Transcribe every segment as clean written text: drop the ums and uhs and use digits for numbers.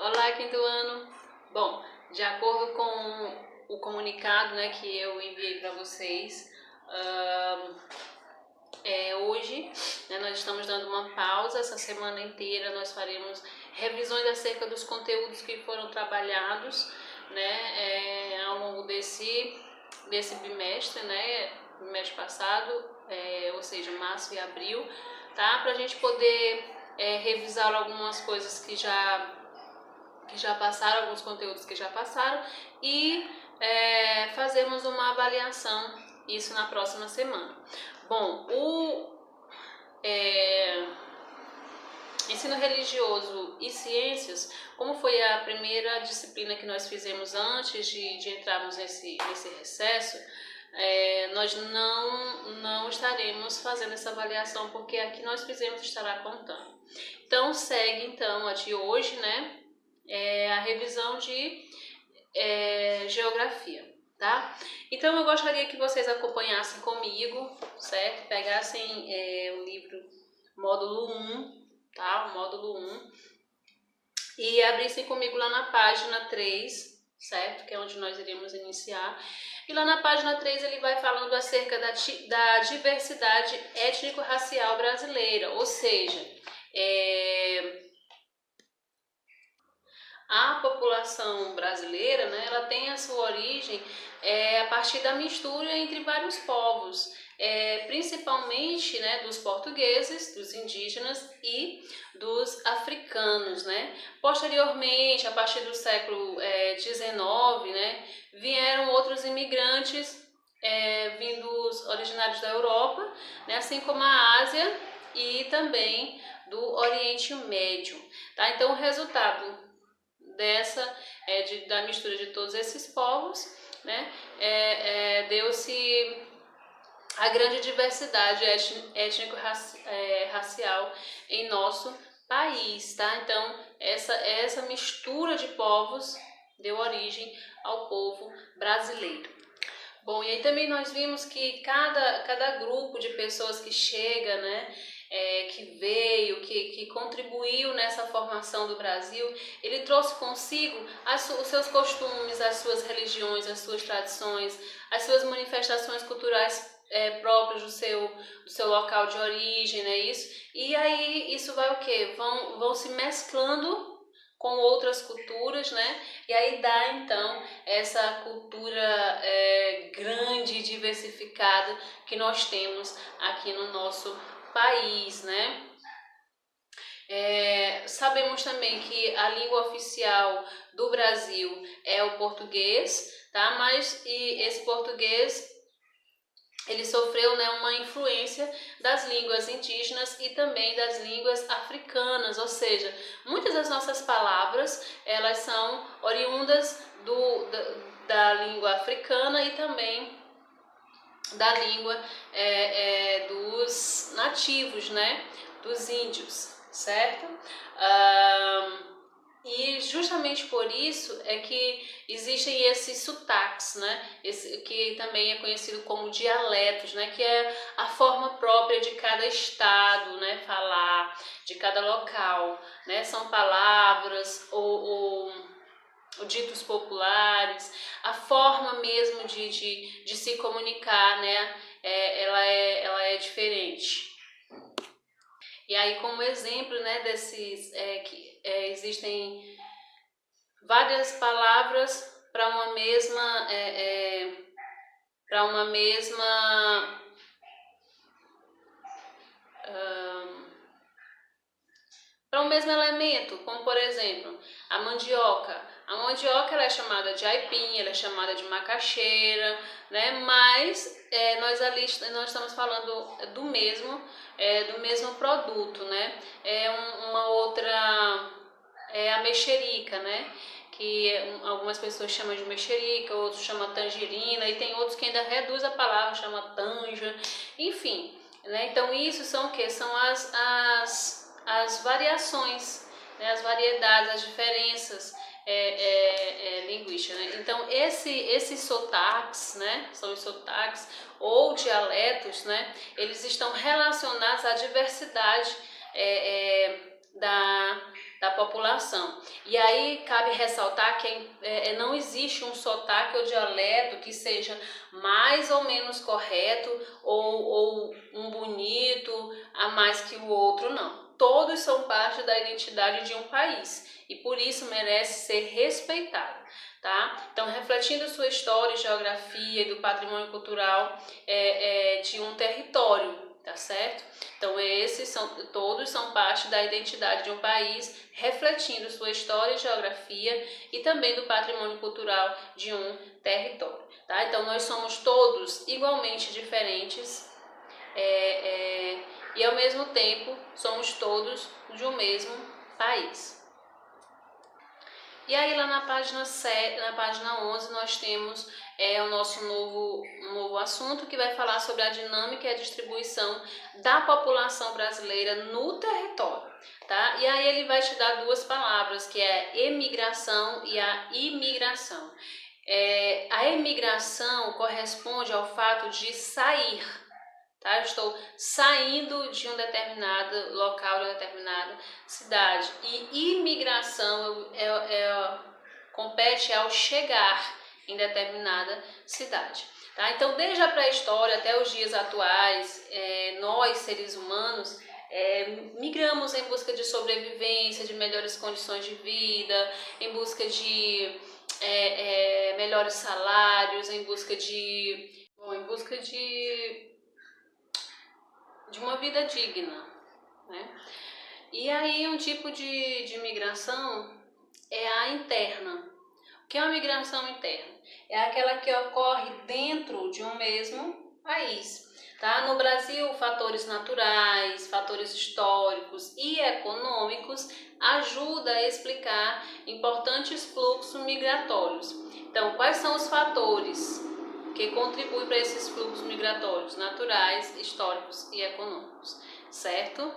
Olá, quinto ano! Bom, de acordo com o comunicado, né, que eu enviei para vocês, hoje, né, nós estamos dando uma pausa. Essa semana inteira nós faremos revisões acerca dos conteúdos que foram trabalhados, né, ao longo desse bimestre, né, bimestre passado, ou seja, março e abril, tá? Para a gente poder revisar algumas coisas que já passaram, alguns conteúdos que já passaram, e fazermos uma avaliação, isso na próxima semana. Bom, o ensino religioso e ciências, como foi a primeira disciplina que nós fizemos antes de entrarmos nesse recesso, nós não estaremos fazendo essa avaliação, porque a que nós fizemos estará contando. Então segue então a de hoje, né, a revisão de geografia, tá? Então eu gostaria que vocês acompanhassem comigo, certo? Pegassem o livro módulo 1, tá? O módulo 1, e abrissem comigo lá na página 3, certo? Que é onde nós iremos iniciar. E lá na página 3 ele vai falando acerca da diversidade étnico-racial brasileira, ou seja, a população brasileira, né, ela tem a sua origem a partir da mistura entre vários povos, principalmente, né, dos portugueses, dos indígenas e dos africanos, né? Posteriormente, a partir do século XIX, né, vieram outros imigrantes vindos originários da Europa, né, assim como a Ásia e também do Oriente Médio, tá? Então o resultado da mistura de todos esses povos, né, deu-se a grande diversidade étnico-racial em nosso país, tá? Então essa mistura de povos deu origem ao povo brasileiro. Bom, e aí também nós vimos que cada grupo de pessoas que chega, né, que veio, que contribuiu nessa formação do Brasil, ele trouxe consigo os seus costumes, as suas religiões, as suas tradições, as suas manifestações culturais próprias do seu local de origem, né, isso? E aí isso vai o quê? Vão se mesclando com outras culturas, né? E aí dá então essa cultura grande e diversificada que nós temos aqui no nosso país, né? Sabemos também que a língua oficial do Brasil é o português, tá? Mas esse português ele sofreu, né, uma influência das línguas indígenas e também das línguas africanas, ou seja, muitas das nossas palavras elas são oriundas da língua africana e também da língua dos nativos, né, dos índios, certo? E justamente por isso é que existem esses sotaques, né? Que também é conhecido como dialetos, né? Que é a forma própria de cada estado, né? Falar, de cada local, né? São palavras ou ditos populares, a forma mesmo de se comunicar, né? Ela é diferente. E aí, como exemplo, né, existem várias palavras para uma mesma para um mesmo elemento, como por exemplo a mandioca. A mandioca ela é chamada de aipim, ela é chamada de macaxeira, né? Mas nós estamos falando do mesmo produto, né? Uma outra a mexerica, né? Que algumas pessoas chamam de mexerica, outros chamam tangerina, e tem outros que ainda reduz a palavra, chama tanja, enfim, né? Então isso são o que? São as variações, né? As variedades, as diferenças linguísticas, né? Então esses sotaques, né? São os sotaques ou dialetos, né? Eles estão relacionados à diversidade da população. E aí cabe ressaltar que não existe um sotaque ou dialeto que seja mais ou menos correto ou um bonito a mais que o outro, não. Todos são parte da identidade de um país e por isso merece ser respeitado, tá? Então, refletindo sua história, geografia e do patrimônio cultural de um território, tá certo? Então, todos são parte da identidade de um país, refletindo sua história e geografia e também do patrimônio cultural de um território, tá? Então, nós somos todos igualmente diferentes e, ao mesmo tempo, somos todos de um mesmo país. E aí, lá na página 11, nós temos o nosso novo assunto, que vai falar sobre a dinâmica e a distribuição da população brasileira no território, tá? E aí ele vai te dar duas palavras, que é emigração e a imigração. A emigração corresponde ao fato de sair, tá? Eu estou saindo de um determinado local, de uma determinada cidade. E imigração compete ao chegar em determinada cidade, tá? Então, desde a pré-história até os dias atuais, nós, seres humanos, migramos em busca de sobrevivência, de melhores condições de vida, em busca de melhores salários, em busca de uma vida digna, né? E aí um tipo de migração é a interna. O que é uma migração interna? É aquela que ocorre dentro de um mesmo país, tá? No Brasil, fatores naturais, fatores históricos e econômicos ajudam a explicar importantes fluxos migratórios. Então, quais são os fatores que contribuem para esses fluxos migratórios naturais, históricos e econômicos, certo?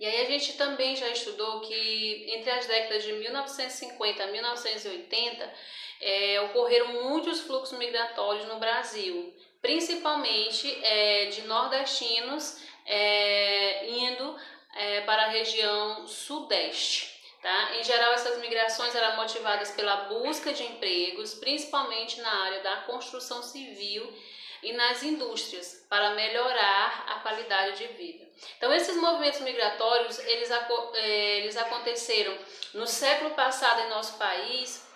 E aí a gente também já estudou que entre as décadas de 1950 a 1980 ocorreram muitos fluxos migratórios no Brasil, principalmente de nordestinos indo para a região sudeste. Tá? Em geral, essas migrações eram motivadas pela busca de empregos, principalmente na área da construção civil e nas indústrias, para melhorar a qualidade de vida. Então, esses movimentos migratórios, eles aconteceram no século passado em nosso país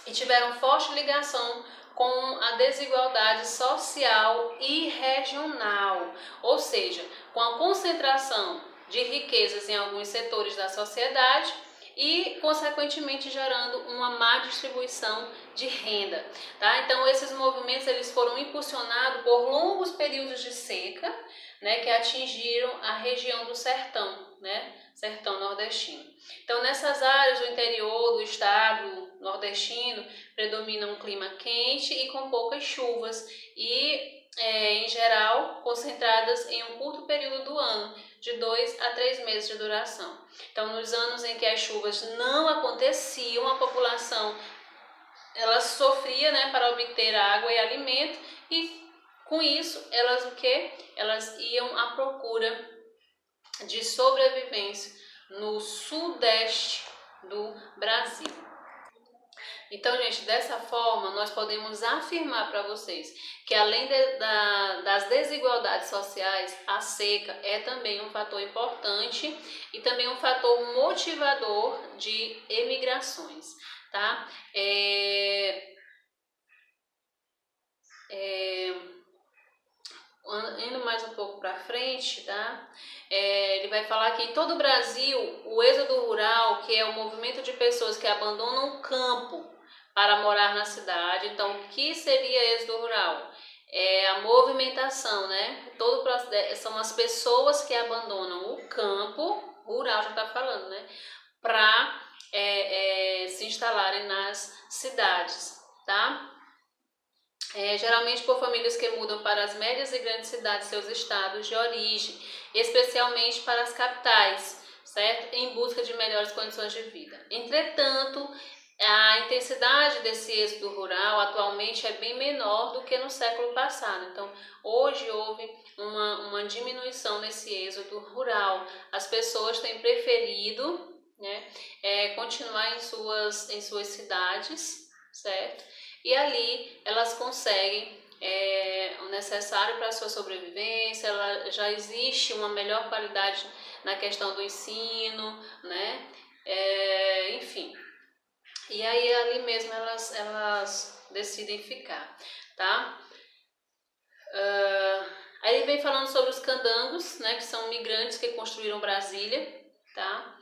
e tiveram forte ligação com a desigualdade social e regional, ou seja, com a concentração de riquezas em alguns setores da sociedade e, consequentemente, gerando uma má distribuição de renda, tá? Então, esses movimentos eles foram impulsionados por longos períodos de seca, né, que atingiram a região do sertão, né, sertão nordestino. Então, nessas áreas do interior do estado nordestino, predomina um clima quente e com poucas chuvas e, em geral, concentradas em um curto período do ano, de 2 a 3 meses de duração. Então, nos anos em que as chuvas não aconteciam, a população ela sofria, né, para obter água e alimento e, com isso, elas iam à procura de sobrevivência no sudeste do Brasil. Então, gente, dessa forma, nós podemos afirmar para vocês que, além das desigualdades sociais, a seca é também um fator importante e também um fator motivador de emigrações, tá? Indo mais um pouco para frente, tá? Ele vai falar que em todo o Brasil, o êxodo rural, que é o movimento de pessoas que abandonam o campo para morar na cidade. Então, o que seria êxodo rural? É a movimentação, né? São as pessoas que abandonam o campo, rural já está falando, né? Para se instalarem nas cidades, tá? Geralmente por famílias que mudam para as médias e grandes cidades, seus estados de origem, especialmente para as capitais, certo? Em busca de melhores condições de vida. Entretanto, a intensidade desse êxodo rural atualmente é bem menor do que no século passado. Então, hoje houve uma diminuição nesse êxodo rural. As pessoas têm preferido, né, continuar em suas cidades, certo? E ali elas conseguem o necessário para a sua sobrevivência, já existe uma melhor qualidade na questão do ensino, né? Enfim. E aí ali mesmo elas decidem ficar, tá? Aí ele vem falando sobre os candangos, né, que são migrantes que construíram Brasília, tá?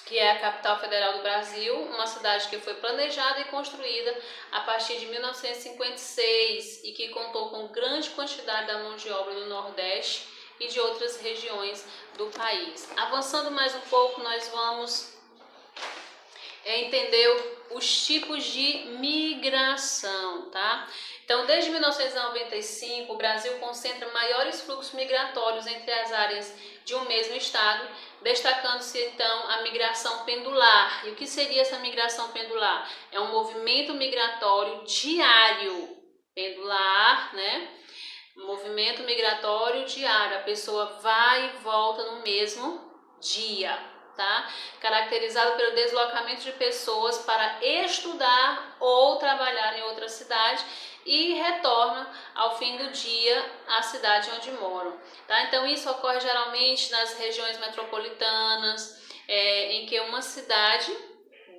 Que é a capital federal do Brasil, uma cidade que foi planejada e construída a partir de 1956 e que contou com grande quantidade da mão de obra do Nordeste e de outras regiões do país. Avançando mais um pouco, nós vamos entender os tipos de migração, tá? Então, desde 1995, o Brasil concentra maiores fluxos migratórios entre as áreas de um mesmo estado, destacando-se então a migração pendular. E o que seria essa migração pendular? É um movimento migratório diário, pendular, né? Movimento migratório diário, a pessoa vai e volta no mesmo dia. Tá? Caracterizado pelo deslocamento de pessoas para estudar ou trabalhar em outra cidade e retornam ao fim do dia à cidade onde moram. Tá? Então isso ocorre geralmente nas regiões metropolitanas, em que uma cidade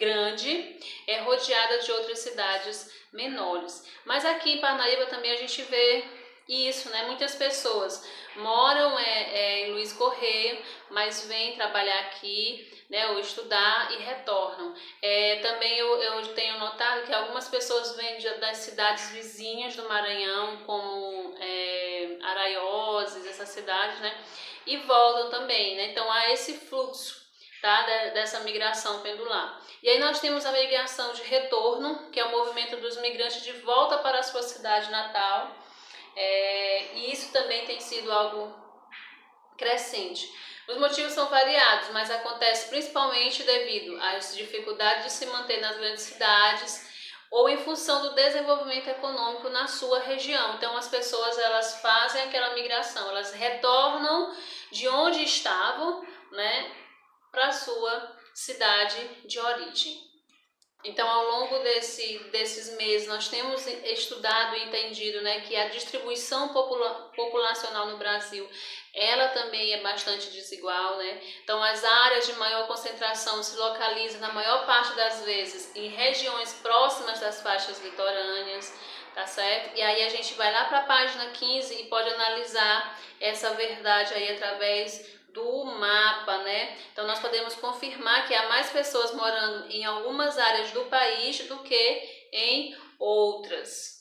grande é rodeada de outras cidades menores. Mas aqui em Parnaíba também a gente vê isso, né? Muitas pessoas moram em Luiz Correia, mas vêm trabalhar aqui, né, ou estudar e retornam. Também eu tenho notado que algumas pessoas vêm das cidades vizinhas do Maranhão, como Araioses, essas cidades, né, e voltam também, né? Então há esse fluxo, tá, dessa migração pendular. E aí nós temos a migração de retorno, que é o movimento dos migrantes de volta para a sua cidade natal. E isso também tem sido algo crescente. Os motivos são variados, mas acontece principalmente devido às dificuldades de se manter nas grandes cidades ou em função do desenvolvimento econômico na sua região. Então as pessoas elas fazem aquela migração, elas retornam de onde estavam, né, para a sua cidade de origem. Então, ao longo desses meses, nós temos estudado e entendido, né, que a distribuição populacional no Brasil, ela também é bastante desigual, né? Então, as áreas de maior concentração se localizam, na maior parte das vezes, em regiões próximas das faixas litorâneas, tá certo? E aí a gente vai lá para a página 15 e pode analisar essa verdade aí através do mapa, né? Então nós podemos confirmar que há mais pessoas morando em algumas áreas do país do que em outras.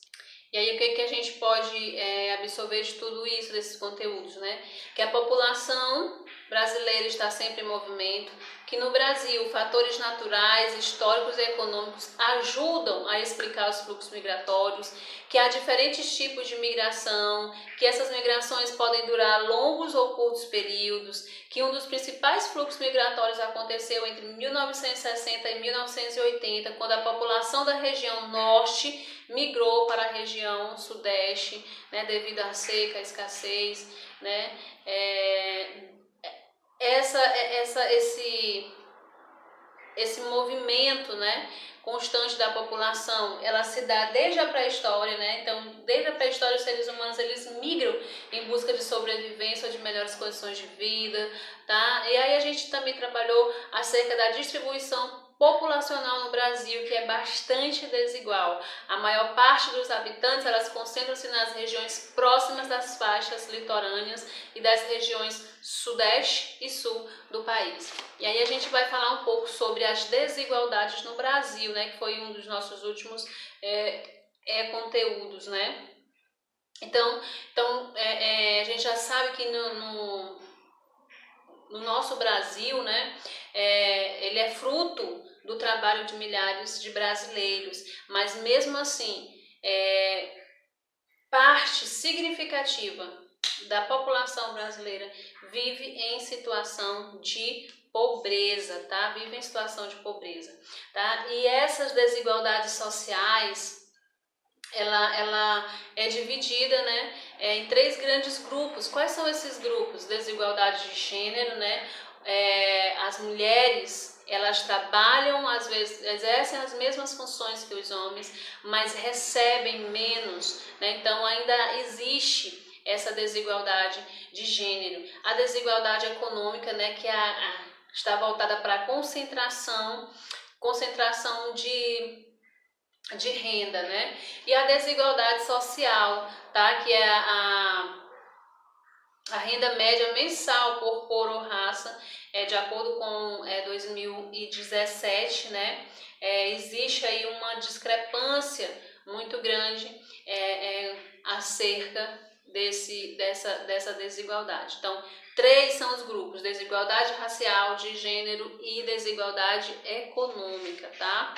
E aí o que a gente pode absorver de tudo isso, desses conteúdos, né? Que a população brasileira está sempre em movimento, que no Brasil fatores naturais, históricos e econômicos ajudam a explicar os fluxos migratórios, que há diferentes tipos de migração, que essas migrações podem durar longos ou curtos períodos, que um dos principais fluxos migratórios aconteceu entre 1960 e 1980, quando a população da região norte migrou para a região sudeste, né, devido à seca, à escassez, né? Esse movimento, né, constante da população, ela se dá desde a pré-história, né? Então, desde a pré-história, os seres humanos eles migram em busca de sobrevivência ou de melhores condições de vida, tá? E aí a gente também trabalhou acerca da distribuição populacional no Brasil, que é bastante desigual. A maior parte dos habitantes, elas concentram-se nas regiões próximas das faixas litorâneas e das regiões sudeste e sul do país. E aí a gente vai falar um pouco sobre as desigualdades no Brasil, né, que foi um dos nossos últimos conteúdos, né? Então a gente já sabe que no nosso Brasil, né, ele é fruto do trabalho de milhares de brasileiros, mas mesmo assim, parte significativa da população brasileira vive em situação de pobreza, tá? Vivem em situação de pobreza, tá? E essas desigualdades sociais, ela é dividida, né, em 3 grandes grupos. Quais são esses grupos? Desigualdade de gênero, né? As mulheres, elas trabalham, às vezes exercem as mesmas funções que os homens, mas recebem menos, né? Então ainda existe essa desigualdade de gênero. A desigualdade econômica, né, que está voltada para a concentração de renda, né? E a desigualdade social, tá? Que é a renda média mensal por cor ou raça, de acordo com 2017, né? Existe aí uma discrepância muito grande acerca dessa desigualdade. Então, 3 são os grupos: desigualdade racial, de gênero e desigualdade econômica, tá?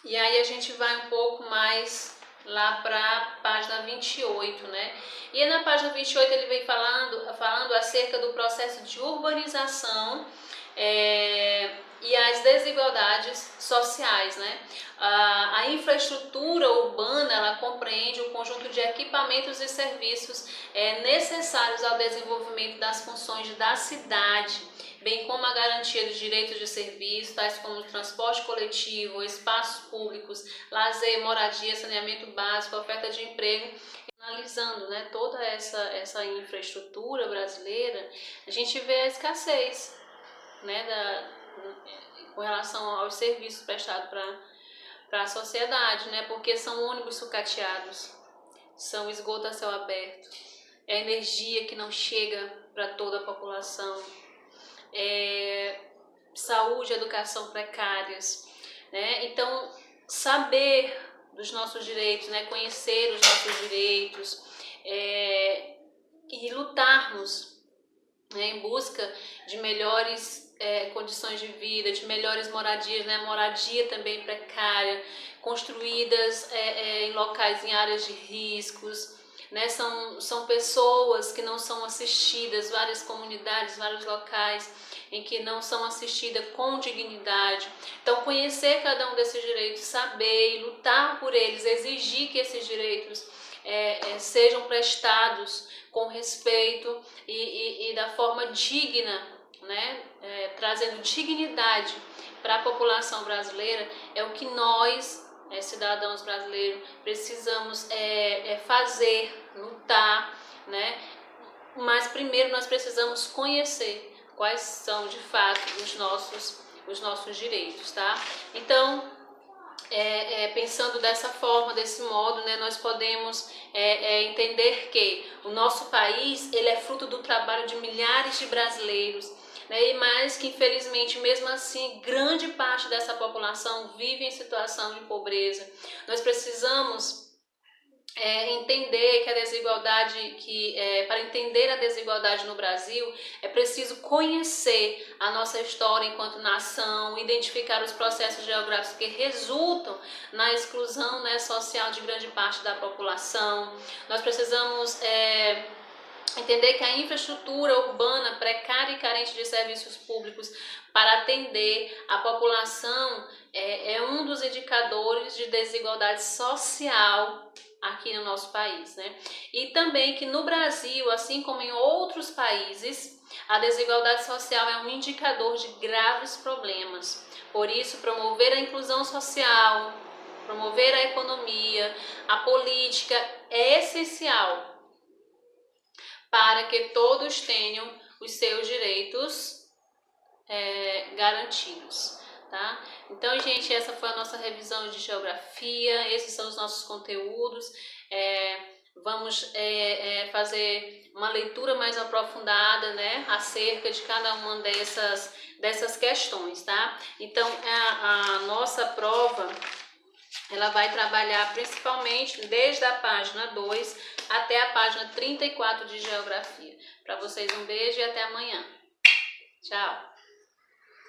E aí a gente vai um pouco mais lá para a página 28, né? E na página 28 ele vem falando acerca do processo de urbanização e as desigualdades sociais, né? A infraestrutura urbana, ela compreende o conjunto de equipamentos e serviços necessários ao desenvolvimento das funções da cidade, bem como a garantia dos direitos de serviço, tais como transporte coletivo, espaços públicos, lazer, moradia, saneamento básico, oferta de emprego. Analisando, né, toda essa infraestrutura brasileira, a gente vê a escassez, né, com relação aos serviços prestados para a sociedade, né, porque são ônibus sucateados, são esgoto a céu aberto, é energia que não chega para toda a população, saúde e educação precárias, né? Então, saber dos nossos direitos, né? Conhecer os nossos direitos e lutarmos, né? Em busca de melhores condições de vida, de melhores moradias, né? Moradia também precária, construídas em locais, em áreas de riscos, né? São pessoas que não são assistidas, várias comunidades, vários locais em que não são assistidas com dignidade. Então, conhecer cada um desses direitos, saber e lutar por eles, exigir que esses direitos sejam prestados com respeito e da forma digna, né? Trazendo dignidade para a população brasileira, é o que nós, cidadãos brasileiros, precisamos fazer, lutar, né? Mas primeiro nós precisamos conhecer quais são de fato os nossos direitos, tá? Então, pensando dessa forma, desse modo, né, nós podemos entender que o nosso país, ele é fruto do trabalho de milhares de brasileiros, né, e mais que infelizmente, mesmo assim, grande parte dessa população vive em situação de pobreza. Nós precisamos entender que a desigualdade, para entender a desigualdade no Brasil, é preciso conhecer a nossa história enquanto nação, identificar os processos geográficos que resultam na exclusão, né, social de grande parte da população. Nós precisamos entender que a infraestrutura urbana precária e carente de serviços públicos para atender a população é um dos indicadores de desigualdade social aqui no nosso país, né? E também que no Brasil, assim como em outros países, a desigualdade social é um indicador de graves problemas. Por isso, promover a inclusão social, promover a economia, a política é essencial para que todos tenham os seus direitos garantidos. Tá? Então, gente, essa foi a nossa revisão de geografia, esses são os nossos conteúdos. Vamos fazer uma leitura mais aprofundada, né, acerca de cada uma dessas questões, tá? Então, a nossa prova, ela vai trabalhar principalmente desde a página 2 até a página 34 de geografia. Para vocês, um beijo e até amanhã. Tchau!